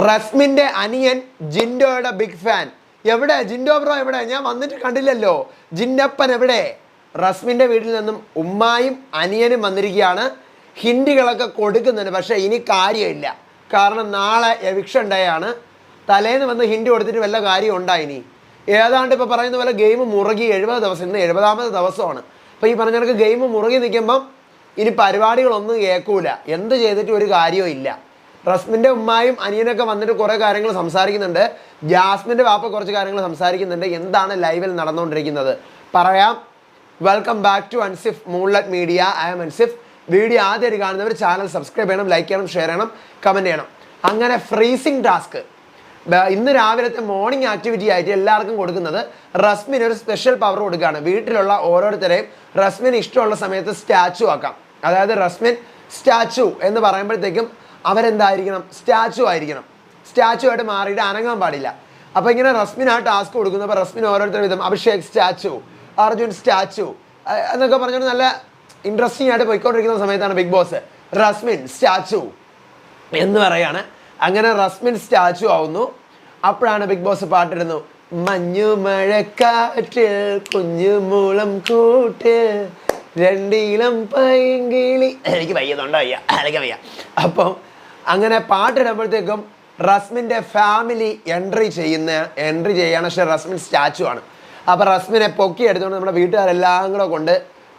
റസ്മിൻ്റെ അനിയൻ ജിൻഡോയുടെ big fan. എവിടെ Jinto bro? എവിടെ? ഞാൻ വന്നിട്ട് കണ്ടില്ലല്ലോ. ജിൻഡപ്പൻ എവിടെ? റസ്മിൻ്റെ വീട്ടിൽ നിന്നും ഉമ്മായും അനിയനും വന്നിരിക്കുകയാണ്. ഹിന്ദികളൊക്കെ കൊടുക്കുന്നുണ്ട്, പക്ഷേ ഇനി കാര്യമില്ല. കാരണം നാളെ എവിക്ഷൻ ഡേ ആണ്. തലേന്ന് വന്ന് ഹിന്ദി കൊടുത്തിട്ട് വല്ല കാര്യം ഉണ്ടായിനി. ഏതാണ്ട് ഇപ്പോൾ പറയുന്ന പോലെ ഗെയിം മുറുകി 70 ദിവസം, ഇന്ന് 70ാമത്തെ ദിവസമാണ്. അപ്പോൾ ഈ പറഞ്ഞ കണക്ക് ഗെയിം മുറുകി നിൽക്കുമ്പം ഇനി പരിപാടികളൊന്നും കേൾക്കൂല. എന്ത് ചെയ്തിട്ട് ഒരു കാര്യവും ഇല്ല. റസ്മിൻ്റെ ഉമ്മായും അനിയനൊക്കെ വന്നിട്ട് കുറേ കാര്യങ്ങൾ സംസാരിക്കുന്നുണ്ട്. ജാസ്മിൻ്റെ വാപ്പ കുറച്ച് കാര്യങ്ങൾ സംസാരിക്കുന്നുണ്ട്. എന്താണ് ലൈവിൽ നടന്നുകൊണ്ടിരിക്കുന്നത് പറയാം. Welcome back to Ansif moonlight media. I am Ansif. Video ആദ്യമായിട്ട് കാണുന്നവർ ചാനൽ സബ്സ്ക്രൈബ് ചെയ്യണം, ലൈക്ക് ചെയ്യണം, ഷെയർ ചെയ്യണം, കമൻറ്റ് ചെയ്യണം. അങ്ങനെ ഫ്രീസിങ് ടാസ്ക് ഇന്ന് രാവിലത്തെ മോർണിംഗ് ആക്ടിവിറ്റി ആയിട്ട് എല്ലാവർക്കും കൊടുക്കുന്നത് റസ്മിന് ഒരു സ്പെഷ്യൽ പവർ കൊടുക്കുകയാണ്. വീട്ടിലുള്ള ഓരോരുത്തരെയും റസ്മിന് ഇഷ്ടമുള്ള സമയത്ത് സ്റ്റാച്ചു ആക്കാം. അതായത് റസ്മിൻ സ്റ്റാച്ചു എന്ന് പറയുമ്പോഴത്തേക്കും അവരെന്തായിരിക്കണം? സ്റ്റാച്ചു ആയിരിക്കണം. സ്റ്റാച്ചു ആയിട്ട് മാറിയിട്ട് അനങ്ങാൻ പാടില്ല. അപ്പോൾ ഇങ്ങനെ റസ്മിൻ ആ ടാസ്ക് കൊടുക്കുന്നു. അപ്പോൾ റസ്മിൻ ഓരോരുത്തർ വിധം അഭിഷേക് സ്റ്റാച്ചു, അർജുൻ സ്റ്റാച്ചു എന്നൊക്കെ പറഞ്ഞുകൊണ്ട് നല്ല ഇൻട്രസ്റ്റിംഗ് ആയിട്ട് പോയിക്കൊണ്ടിരിക്കുന്ന സമയത്താണ് ബിഗ് ബോസ് റസ്മിൻ സ്റ്റാച്ചു എന്ന് പറയാണ്. അങ്ങനെ റസ്മിൻ സ്റ്റാച്ചു ആവുന്നു. അപ്പോഴാണ് ബിഗ് ബോസ് പാട്ടിടുന്നു. മഞ്ഞു മഴക്കാറ്റ് കുഞ്ഞുമൂളം കൂട്ട് രണ്ടിലും പൈങ്കിളി. എനിക്ക് വയ്യതുണ്ടോ? എനിക്ക് വയ്യ. അപ്പം അങ്ങനെ പാട്ടിടുമ്പോഴത്തേക്കും റസ്മിൻ്റെ ഫാമിലി എൻട്രി ചെയ്യാണ്. പക്ഷേ റസ്മിൻ സ്റ്റാച്ചു ആണ്. അപ്പോൾ റസ്മിനെ പൊക്കി എടുത്തുകൊണ്ട് നമ്മുടെ വീട്ടുകാരെല്ലാം കൂടെ കൊണ്ട്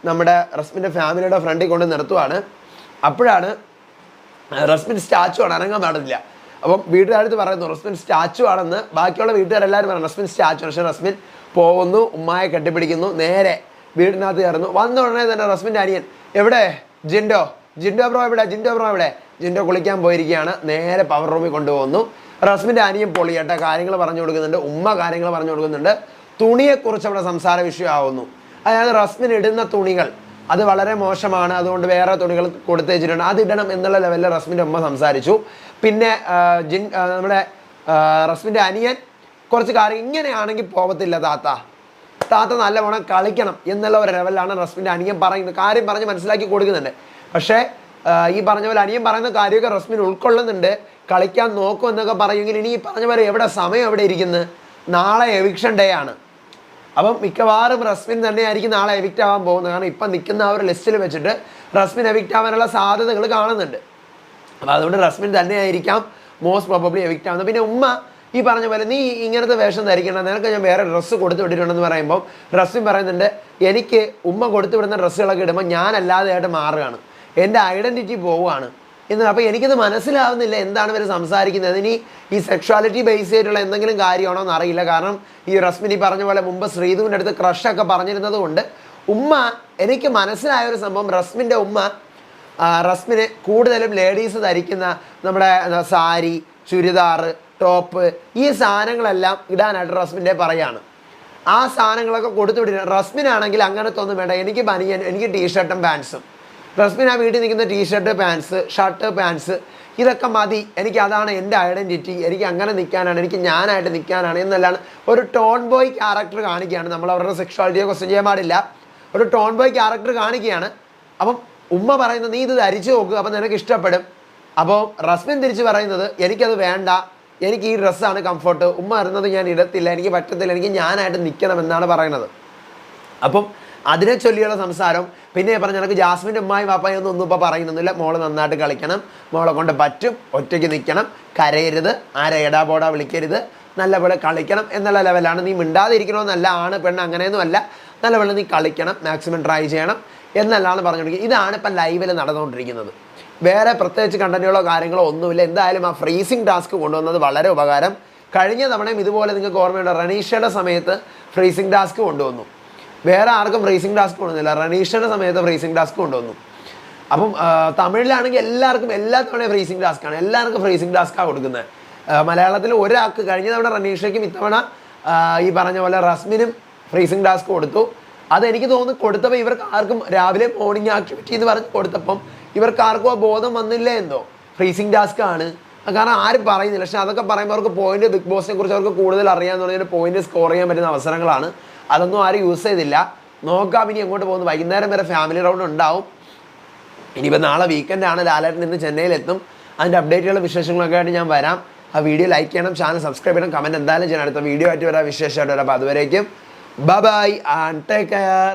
നമ്മുടെ റസ്മിൻ്റെ ഫാമിലിയുടെ ഫ്രണ്ടിൽ കൊണ്ട് നിർത്തുവാണ്. അപ്പോഴാണ് റസ്മിൻ സ്റ്റാച്ചു ആണ്, അനങ്ങാൻ പാടില്ല. അപ്പം വീട്ടുകാരടുത്ത് പറയുന്നു റസ്മിൻ സ്റ്റാച്ചു ആണെന്ന്. ബാക്കിയുള്ള വീട്ടുകാരെല്ലാവരും പറഞ്ഞു റസ്മിൻ സ്റ്റാച്ചു. പക്ഷേ റസ്മിൻ പോകുന്നു, ഉമ്മായെ കെട്ടിപ്പിടിക്കുന്നു, നേരെ വീടിനകത്ത് കയറുന്നു. വന്ന ഉടനെ തന്നെ റസ്മിൻ്റെ അനിയൻ എവിടെ? ജിൻഡോ ബ്രോ എവിടെ? ജിൻഡോ ബ്രോ എവിടെ? ജിൻഡോ കുളിക്കാൻ പോയിരിക്കുകയാണ്. നേരെ പവർ റൂമിൽ കൊണ്ടുപോകുന്നു. റസ്മിൻ്റെ അനിയൻ പൊളിയട്ടെ കാര്യങ്ങൾ പറഞ്ഞു കൊടുക്കുന്നുണ്ട്, ഉമ്മ കാര്യങ്ങൾ പറഞ്ഞു കൊടുക്കുന്നുണ്ട്. തുണിയെക്കുറിച്ച് അവിടെ സംസാര വിഷയമാവുന്നു. അതായത് റസ്മിൻ ഇടുന്ന തുണികൾ അത് വളരെ മോശമാണ്, അതുകൊണ്ട് വേറെ തുണികൾ കൊടുത്തു വെച്ചിട്ടുണ്ട്, അതിടണം എന്നുള്ള ലെവലിൽ റസ്മിൻ്റെ ഉമ്മ സംസാരിച്ചു. പിന്നെ നമ്മുടെ റസ്മിൻ്റെ അനിയൻ കുറച്ച് കാര്യം ഇങ്ങനെയാണെങ്കിൽ പോകത്തില്ല താത്ത നല്ലവണ്ണം കളിക്കണം എന്നുള്ള ഒരു ലെവലിലാണ് റസ്മിൻ്റെ അനിയൻ പറയുന്നത്. കാര്യം പറഞ്ഞ് മനസ്സിലാക്കി കൊടുക്കുന്നുണ്ട്. പക്ഷേ ഈ പറഞ്ഞ പോലെ അനിയൻ പറയുന്ന കാര്യമൊക്കെ റസ്മിൻ ഉൾക്കൊള്ളുന്നുണ്ട്. കളിക്കാൻ നോക്കും എന്നൊക്കെ പറയുമെങ്കിൽ ഇനി ഈ പറഞ്ഞ പോലെ എവിടെ സമയം എവിടെ ഇരിക്കുന്നത്? നാളെ എവിക്ഷൻ ഡേ ആണ്. അപ്പം മിക്കവാറും റസ്മിൻ തന്നെയായിരിക്കും നാളെ എവിക്റ്റ് ആവാൻ പോകുന്നത്. കാരണം ഇപ്പം നിൽക്കുന്ന ആ ഒരു ലിസ്റ്റിൽ വെച്ചിട്ട് റസ്മിൻ എവിക്റ്റ് ആവാനുള്ള സാധ്യതകൾ കാണുന്നുണ്ട്. അപ്പോൾ അതുകൊണ്ട് റസ്മിൻ തന്നെയായിരിക്കാം മോസ്റ്റ് പ്രോബബ്ലി എവിക്റ്റ് ആവുന്നത്. പിന്നെ ഉമ്മ ഈ പറഞ്ഞ പോലെ നീ ഇങ്ങനത്തെ വേഷം ധരിക്കണം, നിനക്ക് ഞാൻ വേറെ ഡ്രസ്സ് കൊടുത്തു വിട്ടിട്ടുണ്ടെന്ന് പറയുമ്പോൾ റസ്മിൻ പറയുന്നുണ്ട് എനിക്ക് ഉമ്മ കൊടുത്തു വിടുന്ന ഡ്രസ്സുകളൊക്കെ ഇടുമ്പോൾ ഞാനല്ലാതെയായിട്ട് മാറുകയാണ്, എൻ്റെ ഐഡൻറ്റിറ്റി പോവുകയാണ് എന്ന്. അപ്പോൾ എനിക്കത് മനസ്സിലാവുന്നില്ല എന്താണ് ഇവർ സംസാരിക്കുന്നത്. ഇനി ഈ സെക്ഷുവാലിറ്റി ബേസ് ചെയ്തിട്ടുള്ള എന്തെങ്കിലും കാര്യമാണോ എന്ന് അറിയില്ല. കാരണം ഈ റസ്മിൻ ഈ പറഞ്ഞ പോലെ മുമ്പ് ശ്രീധുവിൻ്റെ അടുത്ത് ക്രഷൊക്കെ പറഞ്ഞിരുന്നത് കൊണ്ട് ഉമ്മ എനിക്ക് മനസ്സിലായ ഒരു സംഭവം, റസ്മിൻ്റെ ഉമ്മ റസ്മിന് കൂടുതലും ലേഡീസ് ധരിക്കുന്ന നമ്മുടെ സാരി, ചുരിദാർ, ടോപ്പ് ഈ സാധനങ്ങളെല്ലാം ഇടാനായിട്ട് റസ്മിൻ്റെ പറയാണ്. ആ സാധനങ്ങളൊക്കെ കൊടുത്തു വിട്ടിട്ട് റസ്മിനാണെങ്കിൽ അങ്ങനത്തെ ഒന്നും വേണ്ട, എനിക്ക് ബനിയൻ, എനിക്ക് ടീഷർട്ടും പാൻസും. റസ്മിൻ ആ വീട്ടിൽ നിൽക്കുന്ന ടീഷർട്ട് പാൻസ്, ഷർട്ട് പാൻസ് ഇതൊക്കെ മതി, എനിക്ക് അതാണ് എൻ്റെ ഐഡൻറ്റിറ്റി, എനിക്ക് അങ്ങനെ നിൽക്കാനാണ്, എനിക്ക് ഞാനായിട്ട് നിൽക്കാനാണ് എന്നല്ലാണ് ഒരു ടോൺ ബോയ് ക്യാരക്ടർ കാണിക്കുകയാണ്. നമ്മൾ അവരുടെ സെക്ഷുവാലിറ്റിയെ ക്വസ്റ്റ്യൻ ചെയ്യാൻ പാടില്ല. ഒരു ടോൺ ബോയ് ക്യാരക്ടർ കാണിക്കുകയാണ്. അപ്പം ഉമ്മ പറയുന്നത് നീ ഇത് ധരിച്ചു നോക്കുക, അപ്പം നിനക്ക് ഇഷ്ടപ്പെടും. അപ്പോൾ റസ്മിൻ തിരിച്ച് പറയുന്നത് എനിക്കത് വേണ്ട, എനിക്ക് ഈ ഡ്രസ്സാണ് കംഫർട്ട്, ഉമ്മ അറിയുന്നത് ഞാൻ ഇടത്തില്ല, എനിക്ക് പറ്റത്തില്ല, എനിക്ക് ഞാനായിട്ട് നിൽക്കണം എന്നാണ് പറയുന്നത്. അപ്പം അതിനെ ചൊല്ലിയുള്ള സംസാരം. പിന്നെ പറഞ്ഞ കണക്ക് ജാസ്മിൻ്റെ ഉമ്മായി വാപ്പായൊന്നും ഒന്നും ഇപ്പോൾ പറയുന്നൊന്നുമില്ല. മോള് നന്നായിട്ട് കളിക്കണം, മോളെ കൊണ്ട് പറ്റും, ഒറ്റയ്ക്ക് നിൽക്കണം, കരയരുത്, ആരെ എടാപോടാ വിളിക്കരുത്, നല്ലപോലെ കളിക്കണം എന്നുള്ള ലെവലാണ്. നീ മിണ്ടാതിരിക്കണമെന്നല്ല, ആണ് പെണ്ണ് അങ്ങനെയൊന്നുമല്ല, നല്ലപോലെ നീ കളിക്കണം, മാക്സിമം ട്രൈ ചെയ്യണം എന്നെല്ലാം പറഞ്ഞുകൊണ്ടിരിക്കുക. ഇതാണ് ഇപ്പം ലൈവിൽ നടന്നുകൊണ്ടിരിക്കുന്നത്. വേറെ പ്രത്യേകിച്ച് കണ്ടന്റുകളോ കാര്യങ്ങളോ ഒന്നുമില്ല. എന്തായാലും ആ ഫ്രീസിങ് ടാസ്ക് കൊണ്ടുവന്നത് വളരെ ഉപകാരം. കഴിഞ്ഞ തവണയും ഇതുപോലെ നിങ്ങൾക്ക് ഓർമ്മയുണ്ട്, റനീഷയുടെ സമയത്ത് ഫ്രീസിങ് ടാസ്ക് കൊണ്ടുവന്നു. വേറെ ആർക്കും ഫ്രീസിങ് ടാസ്ക് കൊണ്ടുവന്നില്ല, റനീഷയുടെ സമയത്ത് ഫ്രീസിങ് ടാസ്ക് കൊണ്ടുവന്നു. അപ്പം തമിഴിലാണെങ്കിൽ എല്ലാവർക്കും എല്ലാ തവണയും ഫ്രീസിങ് ടാസ്ക്കാണ്, എല്ലാവർക്കും ഫ്രീസിങ് ടാസ്ക്കാണ് കൊടുക്കുന്നത്. മലയാളത്തിൽ ഒരാൾക്ക് കഴിഞ്ഞ തവണ റനീഷയ്ക്കും ഇത്തവണ ഈ പറഞ്ഞ പോലെ റസ്മിനും ഫ്രീസിങ് ടാസ്ക് കൊടുത്തു. അതെനിക്ക് തോന്നുന്നു കൊടുത്തപ്പോൾ ഇവർക്ക് ആർക്കും രാവിലെ മോർണിംഗ് ആക്ടിവിറ്റി എന്ന് പറഞ്ഞ് കൊടുത്തപ്പം ഇവർക്ക് ആർക്കും ആ ബോധം വന്നില്ല എന്തോ ഫ്രീസിങ് ടാസ്ക് ആണ്. കാരണം ആരും പറയുന്നില്ല. പക്ഷെ അതൊക്കെ പറയുമ്പോൾ അവർക്ക് പോയിന്റ്, ബിഗ് ബോസിനെ കുറിച്ച് അവർക്ക് കൂടുതൽ അറിയാമെന്ന് പറഞ്ഞാൽ പോയിന്റ് സ്കോർ ചെയ്യാൻ പറ്റുന്ന അവസരങ്ങളാണ്. അതൊന്നും ആരും യൂസ് ചെയ്തില്ല. നോക്കാം ഇനി എങ്ങോട്ട് പോകുന്നു. വൈകുന്നേരം വരെ ഫാമിലി റൗണ്ട് ഉണ്ടാവും. ഇനിയിപ്പോൾ നാളെ വീക്കെൻഡാണ്, ലാലേട്ടൻ ഇന്ന് ചെന്നൈയിലെത്തും. അതിൻ്റെ അപ്ഡേറ്റുകളും വിശേഷങ്ങളൊക്കെ ആയിട്ട് ഞാൻ വരാം. ആ വീഡിയോ ലൈക്ക് ചെയ്യണം, ചാനൽ സബ്സ്ക്രൈബ് ചെയ്യണം, കമൻറ്റ് എന്തായാലും ചെയ്യണം. അടുത്ത വീഡിയോ ആയിട്ട് വരാം, വിശേഷമായിട്ട് വരാം. അപ്പോൾ അതുവരേക്കും ബൈ ആൻഡ് ടേക്ക് കെയർ.